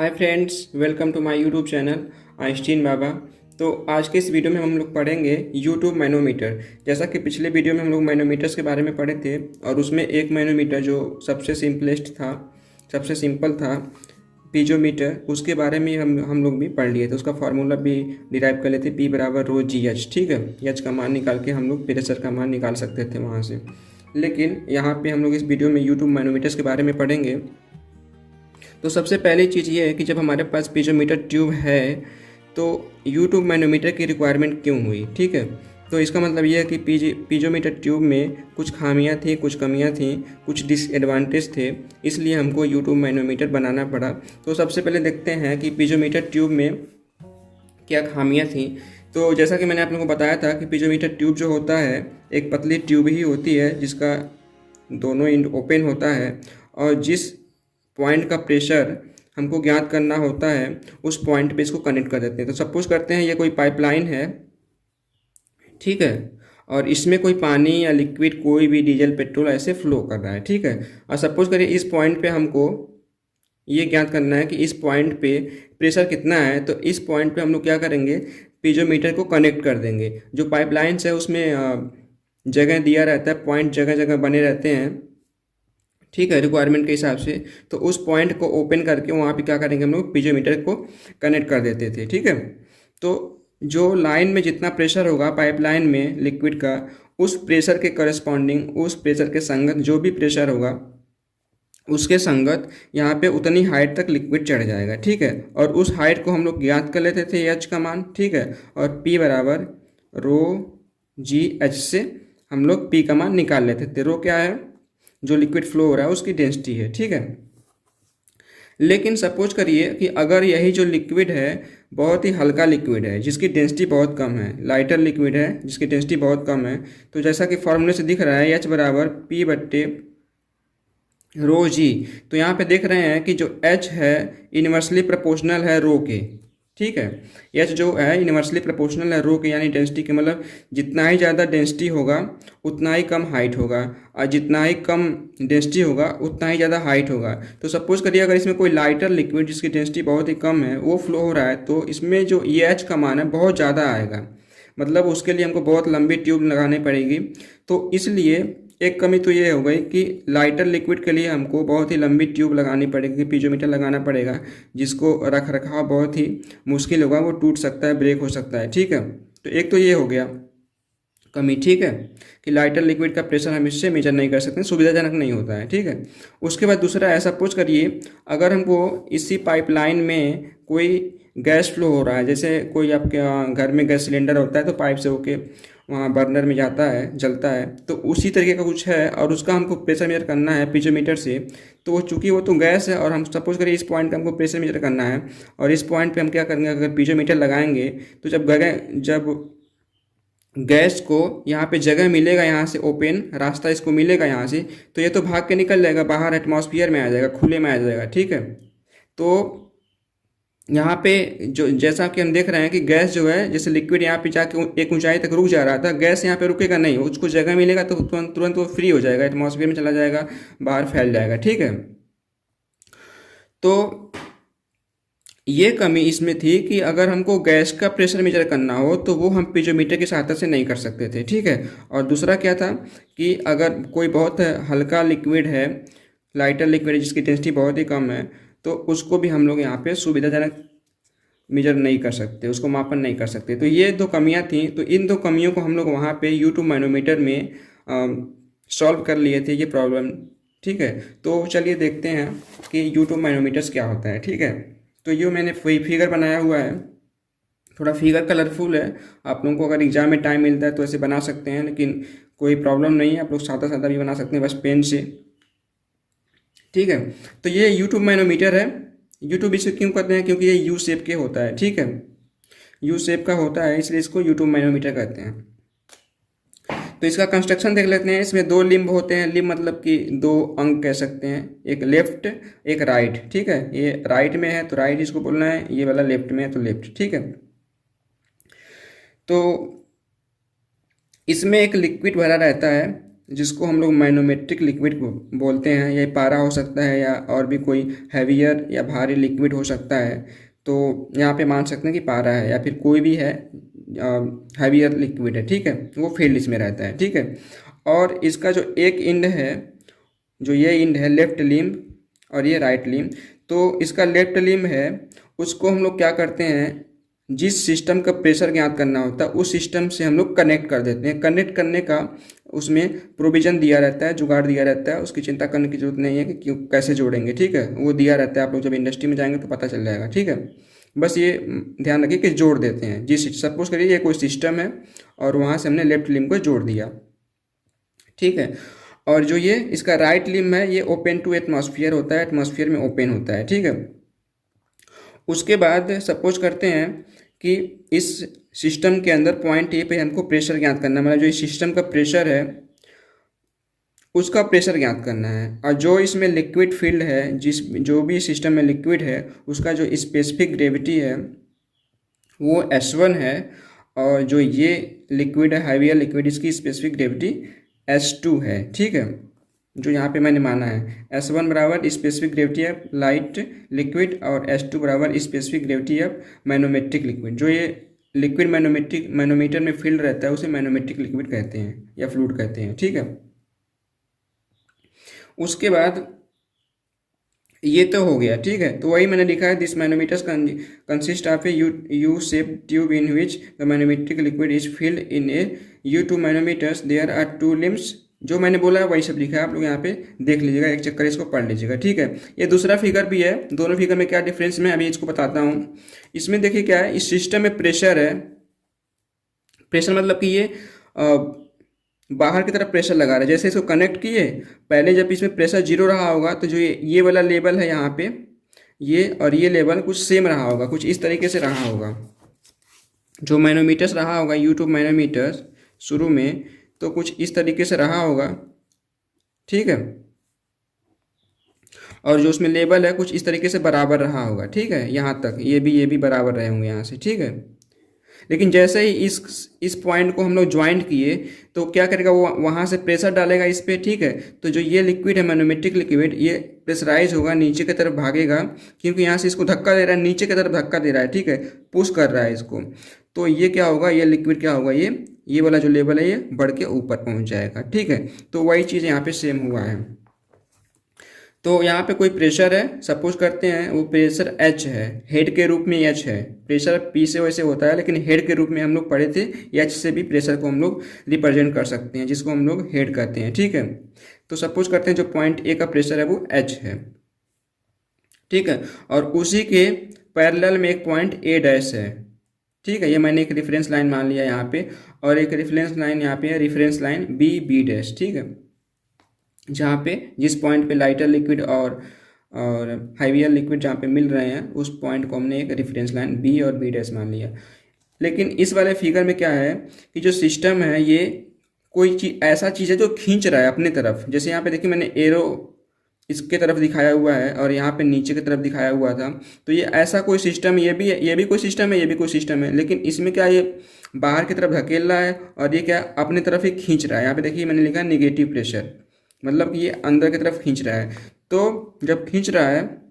Hi friends, welcome to my YouTube channel Einstein Baba. तो आज के इस वीडियो में हम लोग पढ़ेंगे यूट्यूब मैनोमीटर। जैसा कि पिछले वीडियो में हम लोग मैनोमीटर्स के बारे में पढ़े थे और उसमें एक मैनोमीटर जो सबसे सिंपलेस्ट था, सबसे सिंपल था, पीजोमीटर, उसके बारे में हम लोग भी पढ़ लिए थे। उसका फार्मूला भी डिराइव कर लेते, पी बराबर रो जी एच। ठीक है, एच का मान निकाल के हम लोग प्रेशर का मान निकाल सकते थे वहाँ से। लेकिन यहाँ पे हम लोग इस वीडियो में यूट्यूब मैनोमीटर्स के बारे में पढ़ेंगे। तो सबसे पहली चीज़ ये है कि जब हमारे पास पीजोमीटर ट्यूब है तो यूट्यूब मैनोमीटर की रिक्वायरमेंट क्यों हुई। ठीक है, तो इसका मतलब ये है कि पीजोमीटर ट्यूब में कुछ खामियां थी, कुछ कमियां थी, कुछ डिसएडवांटेज थे, इसलिए हमको यूट्यूब मैनोमीटर बनाना पड़ा। तो सबसे पहले देखते हैं कि पीजोमीटर ट्यूब में क्या खामियां थी। तो जैसा कि मैंने आप लोगों को बताया था कि पीजोमीटर ट्यूब जो होता है एक पतली ट्यूब ही होती है जिसका दोनों एंड ओपन होता है, और जिस पॉइंट का प्रेशर हमको ज्ञात करना होता है उस पॉइंट पे इसको कनेक्ट कर देते हैं। तो सपोज करते हैं ये कोई पाइपलाइन है, ठीक है, और इसमें कोई पानी या लिक्विड, कोई भी डीजल पेट्रोल ऐसे फ्लो कर रहा है। ठीक है, और सपोज करिए इस पॉइंट पे हमको ये ज्ञात करना है कि इस पॉइंट पे प्रेशर कितना है। तो इस पॉइंट पे हम लोग क्या करेंगे, पीजोमीटर को कनेक्ट कर देंगे। जो पाइपलाइंस है उसमें जगह दिया रहता है, पॉइंट जगह जगह बने रहते हैं, ठीक है, रिक्वायरमेंट के हिसाब से। तो उस पॉइंट को ओपन करके वहाँ पे क्या करेंगे, हम लोग पीजोमीटर को कनेक्ट कर देते थे। ठीक है, तो जो लाइन में जितना प्रेशर होगा पाइपलाइन में लिक्विड का, उस प्रेशर के करस्पॉन्डिंग, उस प्रेशर के संगत जो भी प्रेशर होगा उसके संगत यहाँ पे उतनी हाइट तक लिक्विड चढ़ जाएगा। ठीक है, और उस हाइट को हम लोग ज्ञात कर लेते थे एच का मान। ठीक है, और पी बराबर रो जी एच से हम लोग पी का मान निकाल लेते थे। रो क्या है, जो लिक्विड फ्लो हो रहा है उसकी डेंसिटी है। ठीक है, लेकिन सपोज करिए कि अगर यही जो लिक्विड है बहुत ही हल्का लिक्विड है जिसकी डेंसिटी बहुत कम है, लाइटर लिक्विड है जिसकी डेंसिटी बहुत कम है, तो जैसा कि फॉर्मूले से दिख रहा है एच बराबर पी बट्टे रो जी। तो यहाँ पे देख रहे हैं कि जो एच है इनवर्सली प्रोपोर्शनल है रो के। ठीक है, एच जो है इनवर्सली प्रोपोर्शनल है रो के, यानी डेंसिटी के, मतलब जितना ही ज़्यादा डेंसिटी होगा उतना ही कम हाइट होगा, और जितना ही कम डेंसिटी होगा उतना ही ज़्यादा हाइट होगा। तो सपोज करिए अगर इसमें कोई लाइटर लिक्विड जिसकी डेंसिटी बहुत ही कम है वो फ्लो हो रहा है, तो इसमें जो ये एच का मान है बहुत ज़्यादा आएगा, मतलब उसके लिए हमको बहुत लंबी ट्यूब लगानी पड़ेगी। तो इसलिए एक कमी तो ये हो गई कि लाइटर लिक्विड के लिए हमको बहुत ही लंबी ट्यूब लगानी पड़ेगी, पीजोमीटर लगाना पड़ेगा, जिसको रख रखाव बहुत ही मुश्किल होगा, वो टूट सकता है, ब्रेक हो सकता है। ठीक है, तो एक तो ये हो गया कमी। ठीक है, कि लाइटर लिक्विड का प्रेशर हम इससे मेजर नहीं कर सकते, सुविधाजनक नहीं होता है। ठीक है, उसके बाद दूसरा ऐसा सपोज करिए अगर हमको इसी पाइपलाइन में कोई गैस फ्लो हो रहा है, जैसे कोई आपके घर में गैस सिलेंडर होता है तो पाइप से होके वहाँ बर्नर में जाता है, जलता है, तो उसी तरीके का कुछ है और उसका हमको प्रेशर मेजर करना है पीजोमीटर से। तो वो चूंकि वो तो गैस है और हम सपोज करिए इस पॉइंट पे हमको प्रेशर मेजर करना है, और इस पॉइंट पे हम क्या करेंगे, अगर पीजोमीटर लगाएंगे तो जब गैस को यहाँ पे जगह मिलेगा, यहाँ से ओपन रास्ता इसको मिलेगा यहाँ से, तो ये तो भाग के निकल जाएगा बाहर, एटमॉस्फेयर में आ जाएगा, खुले में आ जाएगा। ठीक है, तो यहाँ पे जो जैसा कि हम देख रहे हैं कि गैस जो है, जैसे लिक्विड यहाँ पे जाके एक ऊंचाई तक रुक जा रहा था, गैस यहाँ पे रुकेगा नहीं, उसको जगह मिलेगा तो तुरंत तुरंत वो फ्री हो जाएगा, एटमॉस्फेयर में चला जाएगा, बाहर फैल जाएगा। ठीक है, तो ये कमी इसमें थी कि अगर हमको गैस का प्रेशर मेजर करना हो तो वो हम पीजोमीटर की सहायता से नहीं कर सकते थे। ठीक है, और दूसरा क्या था कि अगर कोई बहुत हल्का लिक्विड है, लाइटर लिक्विड है जिसकी डेंसिटी बहुत ही कम है, तो उसको भी हम लोग यहाँ पे सुविधाजनक मेजर नहीं कर सकते, उसको मापन नहीं कर सकते। तो ये दो कमियां थी, तो इन दो कमियों को हम लोग वहाँ पे यूट्यूब मैनोमीटर में सॉल्व कर लिए थे ये प्रॉब्लम। ठीक है, तो चलिए देखते हैं कि यूट्यूब मैनोमीटर्स क्या होता है। ठीक है, तो ये मैंने फिगर बनाया हुआ है, थोड़ा फिगर कलरफुल है, आप लोगों को अगर एग्जाम में टाइम मिलता है तो ऐसे बना सकते हैं, लेकिन कोई प्रॉब्लम नहीं है, आप लोग सादा सादा भी बना सकते हैं बस पेन से। ठीक है, तो ये यूट्यूब मैनोमीटर है। यूट्यूब इसे क्यों कहते हैं, क्योंकि ये यू शेप के होता है। ठीक है, यू शेप का होता है इसलिए इसको यूट्यूब मैनोमीटर कहते हैं। तो इसका कंस्ट्रक्शन देख लेते हैं। इसमें दो लिम्ब होते हैं, लिम्ब मतलब कि दो अंग कह सकते हैं, एक लेफ्ट एक राइट। ठीक है, ये राइट में है तो राइट इसको बोलना है, ये वाला लेफ्ट में है तो लेफ्ट। ठीक है, तो इसमें एक लिक्विड भरा रहता है, जिसको हम लोग मैनोमेट्रिक लिक्विड बोलते हैं, या पारा हो सकता है या और भी कोई हैवियर या भारी लिक्विड हो सकता है। तो यहाँ पे मान सकते हैं कि पारा है या फिर कोई भी है हैवियर लिक्विड है, ठीक है, वो फील्ड इसमें रहता है, ठीक है। और इसका जो एक इंड है, जो ये इंड है लेफ्ट लिम्ब और ये राइट लिम्ब, तो इसका लेफ्ट लिम्ब है उसको हम लोग क्या करते हैं, जिस सिस्टम का प्रेशर ज्ञात करना होता है उस सिस्टम से हम लोग कनेक्ट कर देते हैं। कनेक्ट करने का उसमें प्रोविज़न दिया रहता है, जुगाड़ दिया रहता है, उसकी चिंता करने की जरूरत नहीं है कि क्यों कैसे जोड़ेंगे, ठीक है, वो दिया रहता है। आप लोग जब इंडस्ट्री में जाएंगे तो पता चल जाएगा, ठीक है। बस ये ध्यान रखिए कि जोड़ देते हैं। जिस सपोज करिए ये कोई सिस्टम है और वहाँ से हमने लेफ्ट लिम्ब को जोड़ दिया, ठीक है। और जो ये इसका राइट लिम्ब है ये ओपन टू एटमॉस्फेयर होता है, एटमॉस्फेयर में ओपन होता है, ठीक है। उसके बाद सपोज करते हैं कि इस सिस्टम के अंदर पॉइंट ए पे हमको प्रेशर ज्ञात करना है, मतलब जो इस सिस्टम का प्रेशर है उसका प्रेशर ज्ञात करना है। और जो इसमें लिक्विड फील्ड है, जो भी सिस्टम में लिक्विड है उसका जो स्पेसिफिक ग्रेविटी है वो S1 है। और जो ये लिक्विड है हैवियर लिक्विड, इसकी स्पेसिफिक ग्रेविटी S2 है, ठीक है। जो यहाँ पे मैंने माना है S1 बराबर specific gravity of light liquid और S2 बराबर specific gravity of manometric liquid. जो ये लिक्विड मैनोमीटर में फील्ड रहता है उसे मैनोमेट्रिक लिक्विड कहते हैं या फ्लूइड कहते हैं, ठीक है। उसके बाद ये तो हो गया, ठीक है। तो वही मैंने लिखा है, this manometers consist of a U shape tube in which the manometric liquid is filled in a U2 manometers there are 2 limbs. जो मैंने बोला है वही सब लिखा है, आप लोग यहाँ पे देख लीजिएगा, एक चक्कर इसको पढ़ लीजिएगा, ठीक है। ये दूसरा फिगर भी है, दोनों फिगर में क्या डिफरेंस मैं अभी इसको बताता हूँ। इसमें देखिए क्या है, इस सिस्टम में प्रेशर है, प्रेशर मतलब कि ये बाहर की तरफ प्रेशर लगा रहा है। जैसे इसको कनेक्ट किए, पहले जब इसमें प्रेशर जीरो रहा होगा तो जो ये वाला लेवल है यहाँ पे, ये और ये लेवल कुछ सेम रहा होगा, कुछ इस तरीके से रहा होगा। जो मैनोमीटर्स रहा होगा U2 मैनोमीटर्स शुरू में, तो कुछ इस तरीके से रहा होगा, ठीक है। और जो उसमें लेवल है कुछ इस तरीके से बराबर रहा होगा, ठीक है। यहाँ तक ये भी बराबर रहे होंगे यहाँ से, ठीक है। लेकिन जैसे ही इस पॉइंट को हम लोग ज्वाइंट किए तो क्या करेगा, वो वहाँ से प्रेशर डालेगा इस पे, ठीक है। तो जो ये लिक्विड है मैनोमेट्रिक लिक्विड, ये प्रेशराइज होगा, नीचे की तरफ भागेगा, क्योंकि यहाँ से इसको धक्का दे रहा है, नीचे की तरफ धक्का दे रहा है, ठीक है, पुश कर रहा है इसको। तो ये क्या होगा, ये लिक्विड क्या होगा, ये वाला जो लेवल है ये बढ़ के ऊपर पहुँच जाएगा, ठीक है। तो वही चीज़ यहाँ पे सेम हुआ है। तो यहाँ पे कोई प्रेशर है, सपोज करते हैं वो प्रेशर H है, हेड के रूप में H है। प्रेशर P से वैसे होता है, लेकिन हेड के रूप में हम लोग पढ़े थे, H से भी प्रेशर को हम लोग रिप्रेजेंट कर सकते हैं, जिसको हम लोग हेड कहते हैं, ठीक है। तो सपोज करते हैं जो पॉइंट A का प्रेशर है वो H है, ठीक है। और उसी के पैरेलल में एक पॉइंट A डैश है, ठीक है। ये मैंने एक रेफरेंस लाइन मान लिया यहाँ पे, और एक रेफरेंस लाइन यहाँ पे है, रेफरेंस लाइन B डैश, ठीक है। जहाँ पे जिस पॉइंट पे लाइटर लिक्विड और हैवियर लिक्विड जहाँ पे मिल रहे हैं उस पॉइंट को हमने एक रेफरेंस लाइन B और B डैश मान लिया। लेकिन इस वाले फिगर में क्या है कि जो सिस्टम है ये कोई चीज़ ऐसा चीज़ है जो खींच रहा है अपने तरफ। जैसे यहाँ पे देखिए मैंने एरो इसके तरफ दिखाया हुआ है और यहाँ पे नीचे की तरफ दिखाया हुआ था। तो ये ऐसा कोई सिस्टम, ये भी कोई सिस्टम है, ये भी कोई सिस्टम है, लेकिन इसमें क्या ये बाहर की तरफ धकेल रहा है और ये क्या अपने तरफ ही खींच रहा है। यहाँ पे देखिए मैंने लिखा नेगेटिव प्रेशर, मतलब कि ये अंदर की तरफ खींच रहा है। तो जब खींच रहा है,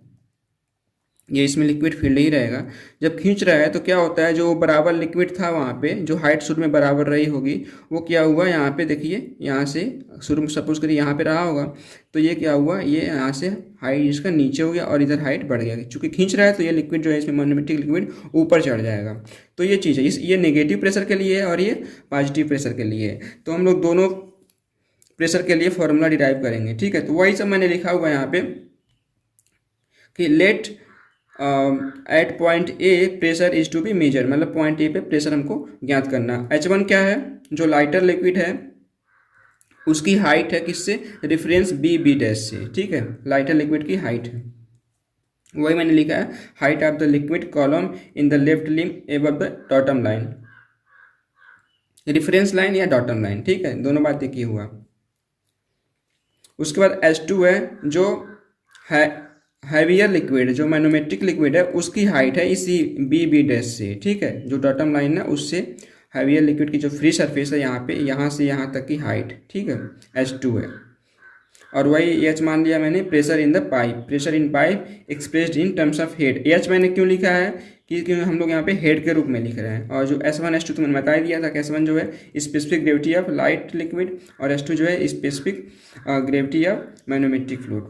ये इसमें लिक्विड फील्ड ही रहेगा। जब खींच रहा है तो क्या होता है, जो बराबर लिक्विड था वहाँ पे, जो हाइट शुरू में बराबर रही होगी, वो क्या हुआ यहाँ पे देखिए, यहाँ से शुरू में सपोज करिए यहाँ पे रहा होगा, तो ये क्या हुआ, ये यहाँ से हाइट इसका नीचे हो गया और इधर हाइट बढ़ गया। चूँकि खींच रहा है तो ये लिक्विड जो है इसमें मैग्नेटिक लिक्विड ऊपर चढ़ जाएगा। तो ये चीज़ है, ये नेगेटिव प्रेशर के लिए है और ये पॉजिटिव प्रेशर के लिए है। तो हम लोग दोनों प्रेशर के लिए फॉर्मूला डिराइव करेंगे, ठीक है। तो वही सब मैंने लिखा हुआ है यहाँ पे कि let at point A pressure is to be measured, मतलब पॉइंट ए पे प्रेशर हमको ज्ञात करना। H1 क्या है, जो लाइटर लिक्विड है उसकी हाइट है किससे, रेफरेंस B डैश से, ठीक है। लाइटर लिक्विड की हाइट है, वही मैंने लिखा है, height of the liquid column in the left limb above the datum line, reference line या डॉटम लाइन, ठीक है, दोनों बात एक ही हुआ। उसके बाद H2 है, जो है हैवियर लिक्विड, जो मैनोमेट्रिक लिक्विड है उसकी हाइट है इसी B डैश से, ठीक है, जो डॉटम लाइन है उससे हैवियर लिक्विड की जो फ्री सरफेस है यहाँ पे, यहाँ से यहाँ तक की हाइट, ठीक है, H2 है। और वही H मान लिया मैंने pressure in the pipe, pressure in pipe expressed in terms of head. H मैंने क्यों लिखा है कि क्योंकि हम लोग यहाँ पे हेड के रूप में लिख रहे हैं। और जो S1 S2 तो मैंने बता ही दिया था कि S1 जो है specific gravity of light liquid और S2 जो है specific gravity of manometric fluid.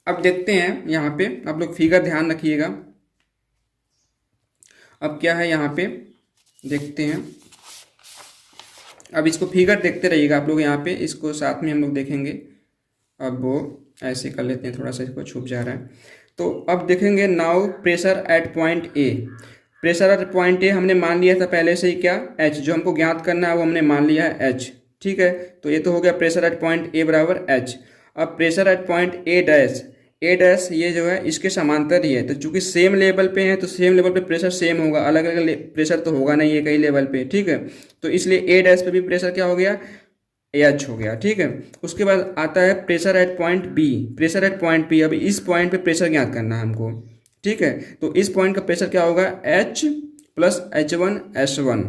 अब देखते हैं यहाँ पे, आप लोग फिगर ध्यान रखिएगा। अब क्या है यहाँ पे देखते हैं, अब इसको फिगर देखते रहिएगा आप लोग, यहाँ पे इसको साथ में हम लोग देखेंगे। अब वो ऐसे कर लेते हैं, थोड़ा सा इसको छुप जा रहा है। तो अब देखेंगे now pressure at point A. Pressure at point ए हमने मान लिया था पहले से ही क्या, H, जो हमको ज्ञात करना है वो हमने मान लिया है H, ठीक है। तो ये तो हो गया प्रेशर एट पॉइंट ए बराबर H। अब pressure at point A dash ये जो है इसके समांतर ही है, तो चूंकि सेम लेवल पे है तो सेम लेवल पे प्रेशर सेम होगा, अलग अलग प्रेशर तो होगा नहीं है कई लेवल पे, ठीक है। तो इसलिए ए डैश पे भी प्रेशर क्या हो गया, H हो गया, ठीक है। उसके बाद आता है pressure at point B. Pressure at point B, अभी इस पॉइंट पे प्रेशर ज्ञात करना है हमको, ठीक है। तो इस पॉइंट का प्रेशर क्या होगा, H प्लस H1S1,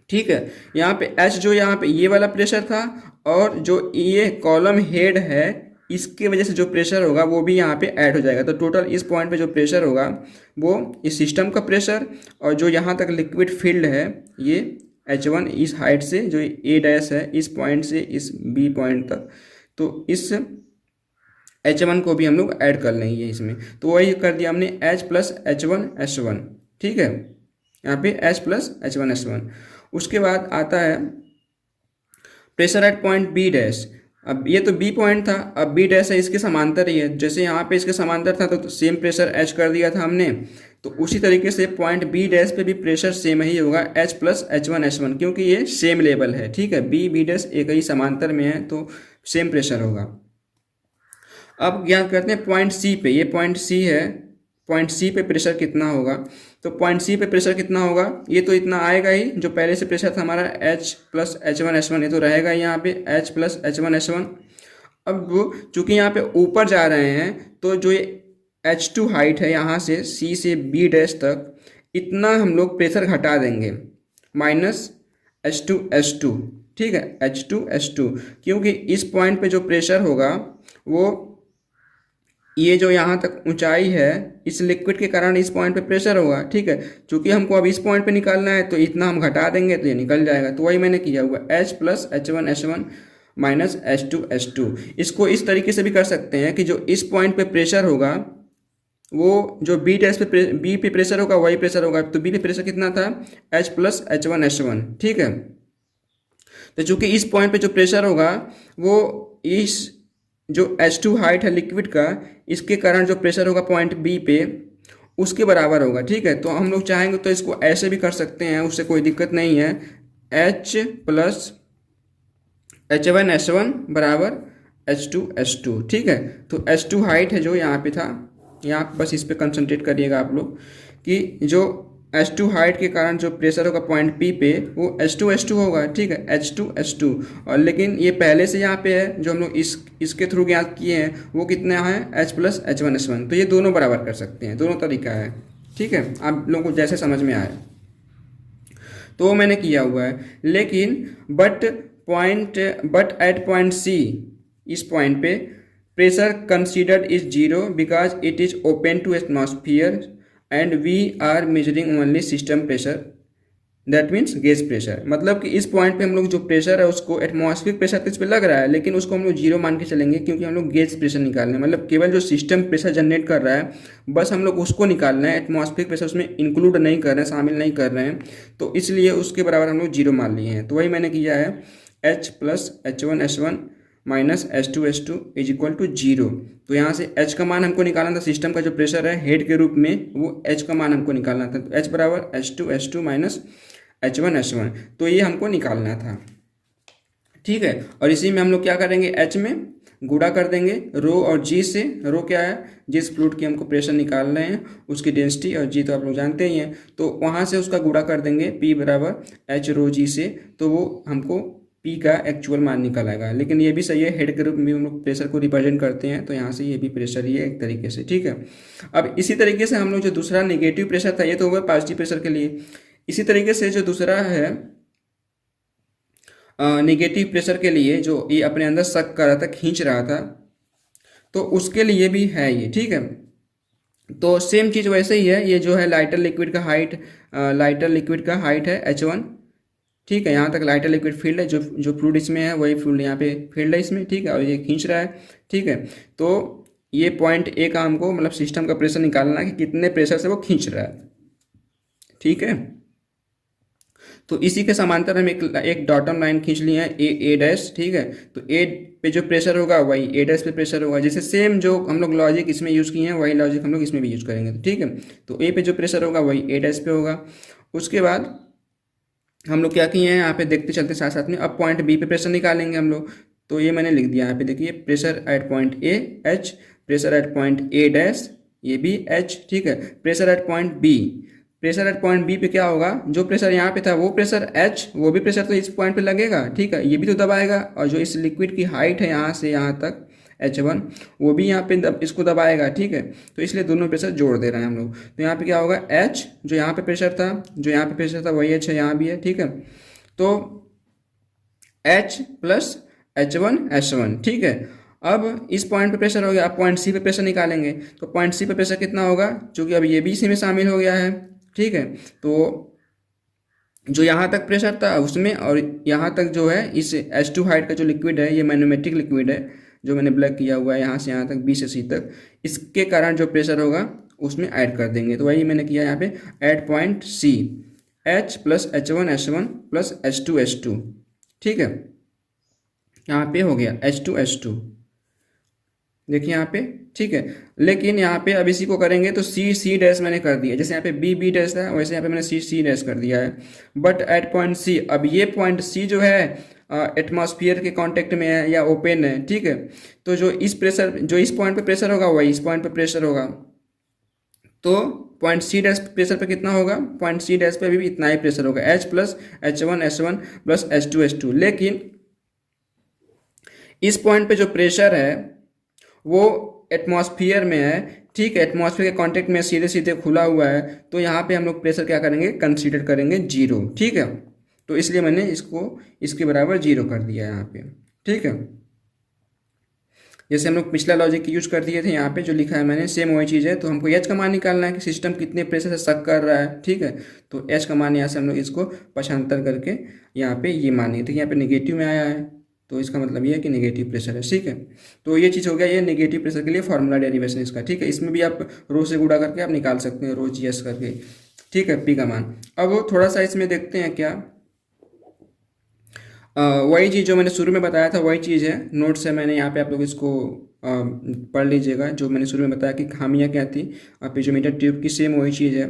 ठीक है। यहाँ पे H जो यहाँ पे ये वाला प्रेशर था, और जो ये कॉलम हेड है इसके वजह से जो प्रेशर होगा वो भी यहाँ पे ऐड हो जाएगा। तो टोटल इस पॉइंट पे जो प्रेशर होगा वो इस सिस्टम का प्रेशर, और जो यहाँ तक लिक्विड फील्ड है ये H1 इस हाइट से जो ए डैश है इस पॉइंट से इस बी पॉइंट तक, तो इस H1 को भी हम लोग ऐड कर लेंगे इसमें। तो वही कर दिया हमने H प्लस H1S1, ठीक है, यहाँ पे H प्लस H1S1। उसके बाद आता है pressure at point B dash. अब ये तो बी पॉइंट था, अब बी डैश है इसके समांतर ही है, जैसे यहाँ पे इसके समांतर था तो सेम प्रेशर H कर दिया था हमने, तो उसी तरीके से पॉइंट बी डैश पे भी प्रेशर सेम ही होगा H प्लस H1S1, क्योंकि ये सेम लेवल है, ठीक है। बी डैश एक ही समांतर में है तो सेम प्रेशर होगा। अब ज्ञात करते हैं पॉइंट सी पे, ये पॉइंट सी है, पॉइंट सी पे प्रेशर कितना होगा। तो पॉइंट सी पे प्रेशर कितना होगा, ये तो इतना आएगा ही, जो पहले से प्रेशर था हमारा H प्लस H1S1, ये तो रहेगा यहाँ पे H प्लस H1S1। अब चूंकि यहाँ पे ऊपर जा रहे हैं तो जो ये H2 हाइट है यहाँ से C से B डैश तक, इतना हम लोग प्रेशर घटा देंगे, माइनस H2S2, ठीक है, H2S2, क्योंकि इस पॉइंट पे जो प्रेशर होगा वो ये जो यहाँ तक ऊंचाई है इस लिक्विड के कारण इस पॉइंट पे प्रेशर होगा, ठीक है। चूंकि हमको अब इस पॉइंट पे निकालना है तो इतना हम घटा देंगे तो ये निकल जाएगा। तो वही मैंने किया हुआ H plus H1S1 minus H2S2। इसको इस तरीके से भी कर सकते हैं कि जो इस पॉइंट पे प्रेशर होगा वो जो बी डैश पे बी पे प्रेशर होगा वही प्रेशर होगा। तो बी पे प्रेशर कितना था, H प्लस H1S1, ठीक है। तो चूंकि इस पॉइंट पे जो प्रेशर होगा वो इस जो H2 हाइट है लिक्विड का, इसके कारण जो प्रेशर होगा पॉइंट बी पे उसके बराबर होगा, ठीक है। तो हम लोग चाहेंगे तो इसको ऐसे भी कर सकते हैं, उससे कोई दिक्कत नहीं है। H प्लस H1S1 बराबर H2S2, ठीक है। तो H2 हाइट है जो यहाँ पे था, यहाँ बस इस पे कंसंट्रेट करिएगा आप लोग कि जो H2 हाइट के कारण जो प्रेशर होगा पॉइंट P पे वो H2S2 होगा, ठीक है, H2S2। और लेकिन ये पहले से यहाँ पे है जो हम लोग इसके थ्रू ज्ञात किए हैं वो कितना है, H प्लस H1S1। तो ये दोनों बराबर कर सकते हैं, दोनों तरीका है, ठीक है, आप लोगों को जैसे समझ में आए तो वो मैंने किया हुआ है। लेकिन बट एट पॉइंट C, इस पॉइंट पे pressure considered is 0 because it is open to atmosphere and we are measuring only system pressure, that means gauge pressure. मतलब कि इस पॉइंट पे हम लोग जो प्रेशर है उसको एटमॉस्फेरिक प्रेशर तो इस पर लग रहा है, लेकिन उसको हम लोग 0 मान के चलेंगे, क्योंकि हम लोग गेज प्रेशर निकालने, मतलब केवल जो सिस्टम प्रेशर जनरेट कर रहा है बस हम लोग उसको निकालना है, एटमॉस्फेरिक प्रेशर उसमें इंक्लूड नहीं कर रहे हैं, शामिल नहीं कर रहे हैं, तो इसलिए उसके बराबर हम लोग 0 मान लिए हैं। तो वही मैंने किया है H plus H1S1 minus H2S2 is equal to 0। तो यहाँ से H का मान हमको निकालना था, सिस्टम का जो प्रेशर है हेड के रूप में वो H का मान हमको निकालना था। तो H बराबर H2S2 माइनस H1S1, तो ये हमको निकालना था, ठीक है। और इसी में हम लोग क्या करेंगे, H में गुणा कर देंगे रो और G से। रो क्या है, जिस फ्लूइड की हमको प्रेशर निकाल रहे हैं उसकी डेंसिटी, और G तो आप लोग जानते ही हैं, तो वहाँ से उसका गुणा कर देंगे P बराबर H रो G से, तो वो हमको P का एक्चुअल मान निकल आएगा। लेकिन ये भी सही है, हेड के रूप में हम लोग प्रेशर को रिप्रेजेंट करते हैं, तो यहाँ से ये भी प्रेशर ही है एक तरीके से, ठीक है। अब इसी तरीके से हम लोग जो दूसरा नेगेटिव प्रेशर था, ये तो हुआ पॉजिटिव प्रेशर के लिए, इसी तरीके से जो दूसरा है निगेटिव प्रेशर के लिए, जो ये अपने अंदर सक कर रहा था, खींच रहा था, तो उसके लिए भी है ये, ठीक है। तो सेम चीज़ वैसे ही है, ये जो है लाइटर लिक्विड का हाइट, लाइटर लिक्विड का हाइट है h1, ठीक है। यहाँ तक लाइटर लिक्विड फील्ड है, जो जो फ्लूइड इसमें है वही फ्लूइड यहाँ पे फील्ड है इसमें, ठीक है, और ये खींच रहा है, ठीक है। तो ये पॉइंट ए का हमको मतलब सिस्टम का प्रेशर निकालना है कि कितने प्रेशर से वो खींच रहा है, ठीक है। तो इसी के समांतर हम एक डॉटम लाइन खींच लिए हैं ए डैश, ठीक है। तो ए पे जो प्रेशर होगा वही ए डैश पे प्रेशर होगा, जैसे सेम जो हम लोग लॉजिक इसमें यूज़ किए हैं वही लॉजिक हम लोग इसमें भी यूज़ करेंगे, तो ठीक है। तो ए पे जो प्रेशर होगा वही ए डैश पे होगा। उसके बाद हम लोग क्या किए हैं यहाँ पे देखते चलते साथ साथ में, अब पॉइंट बी पे प्रेशर निकालेंगे हम लोग। तो ये मैंने लिख दिया यहाँ पे, देखिए pressure at point A H, pressure at point A dash ये भी एच, ठीक है। Pressure at point B, pressure at point B पे क्या होगा, जो प्रेशर यहाँ पे था वो प्रेशर एच, वो भी प्रेशर तो इस पॉइंट पे लगेगा, ठीक है, ये भी तो दबाएगा। और जो इस लिक्विड की हाइट है यहाँ से यहाँ तक h1, वो भी यहाँ पे इसको दबाएगा, ठीक है। तो इसलिए दोनों प्रेशर जोड़ दे रहे हैं हम लोग। तो यहाँ पे क्या होगा, h जो यहाँ पे प्रेशर था, जो यहाँ पे प्रेशर था वही h है, यहाँ भी है, ठीक है। तो h प्लस h1 h1, ठीक है। अब इस पॉइंट पे प्रेशर हो गया, अब पॉइंट सी पे प्रेशर निकालेंगे। तो पॉइंट सी पे प्रेशर कितना होगा, चूँकि अब ये भी इसी में शामिल हो गया है, ठीक है। तो जो यहाँ तक प्रेशर था उसमें और यहाँ तक जो है इस H2 हाइट का जो लिक्विड है, ये मैनोमेट्रिक लिक्विड है जो मैंने ब्लैक किया हुआ है, यहाँ से यहाँ तक B से C तक, इसके कारण जो प्रेशर होगा उसमें ऐड कर देंगे। तो वही मैंने किया यहाँ पे, at point C H plus H1 H1 plus H2 H2, ठीक है। यहाँ पे हो गया H2 H2, देखिए यहाँ पे, ठीक है। लेकिन यहाँ पे अब इसी को करेंगे तो सी सी डैश मैंने कर दिया, जैसे यहाँ पे बी बी डैश था वैसे यहाँ पे मैंने सी सी डैश कर दिया है। बट एट पॉइंट सी, अब ये पॉइंट सी जो है एटमॉस्फेयर के कांटेक्ट में है या ओपन है, ठीक है। तो जो इस प्रेशर, जो इस पॉइंट पे प्रेशर होगा वही इस पॉइंट पे प्रेशर होगा। तो पॉइंट सी डैश प्रेशर पे कितना होगा, पॉइंट सी डैश पे भी इतना ही प्रेशर होगा, H plus H1 H1 plus H2 H2। लेकिन इस पॉइंट पे जो प्रेशर है वो एटमॉस्फेयर में है, ठीक है, एटमॉस्फेयर के कांटेक्ट में सीधे सीधे खुला हुआ है। तो यहाँ पे हम लोग प्रेशर क्या करेंगे, कंसीडर करेंगे जीरो, ठीक है। तो इसलिए मैंने इसको इसके बराबर जीरो कर दिया यहाँ पे, ठीक है। जैसे हम लोग पिछला लॉजिक यूज कर दिए थे, यहाँ पे जो लिखा है मैंने सेम वही चीज़ है। तो हमको एच का मान निकालना है कि सिस्टम कितने प्रेशर से सक कर रहा है, ठीक है। तो एच का मान यहाँ से हम लोग इसको पक्षांतर करके यहाँ पे ये मानिए, तो यहाँ पे निगेटिव में आया है, तो इसका मतलब ये है कि नेगेटिव प्रेशर है, ठीक है। तो ये चीज़ हो गया, ये नेगेटिव प्रेशर के लिए फार्मूला डेरिवेशन इसका, ठीक है। इसमें भी आप रो से गुणा करके आप निकाल सकते हैं, रो जीएस करके, ठीक है, पी का मान। अब वो थोड़ा सा इसमें देखते हैं क्या, वही चीज़ जो मैंने शुरू में बताया था वही चीज़ है, नोट्स है मैंने यहाँ पे, आप लोग इसको पढ़ लीजिएगा। जो मैंने शुरू में बताया कि खामियां क्या थी, पिजोमीटर ट्यूब की सेम वही चीज़ है।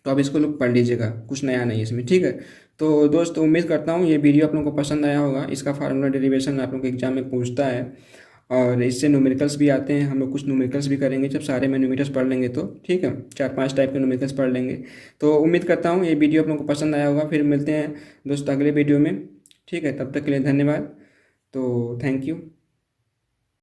तो आप इसको लोग पढ़ लीजिएगा, कुछ नया नहीं है इसमें, ठीक है। तो दोस्तों उम्मीद करता हूँ ये वीडियो आप लोगों को पसंद आया होगा। इसका फार्मूला डेरिवेशन आप लोग एग्जाम में पूछता है और इससे न्यूमेरिकल्स भी आते हैं, हम लोग कुछ न्यूमेरिकल्स भी करेंगे जब सारे मैनोमीटर्स पढ़ लेंगे तो, ठीक है। 4-5 टाइप के न्यूमेरिकल्स पढ़ लेंगे। तो उम्मीद करता हूँ ये वीडियो आप लोगों को पसंद आया होगा। फिर मिलते हैं दोस्तों अगले वीडियो में, ठीक है। तब तक के लिए धन्यवाद। तो थैंक यू।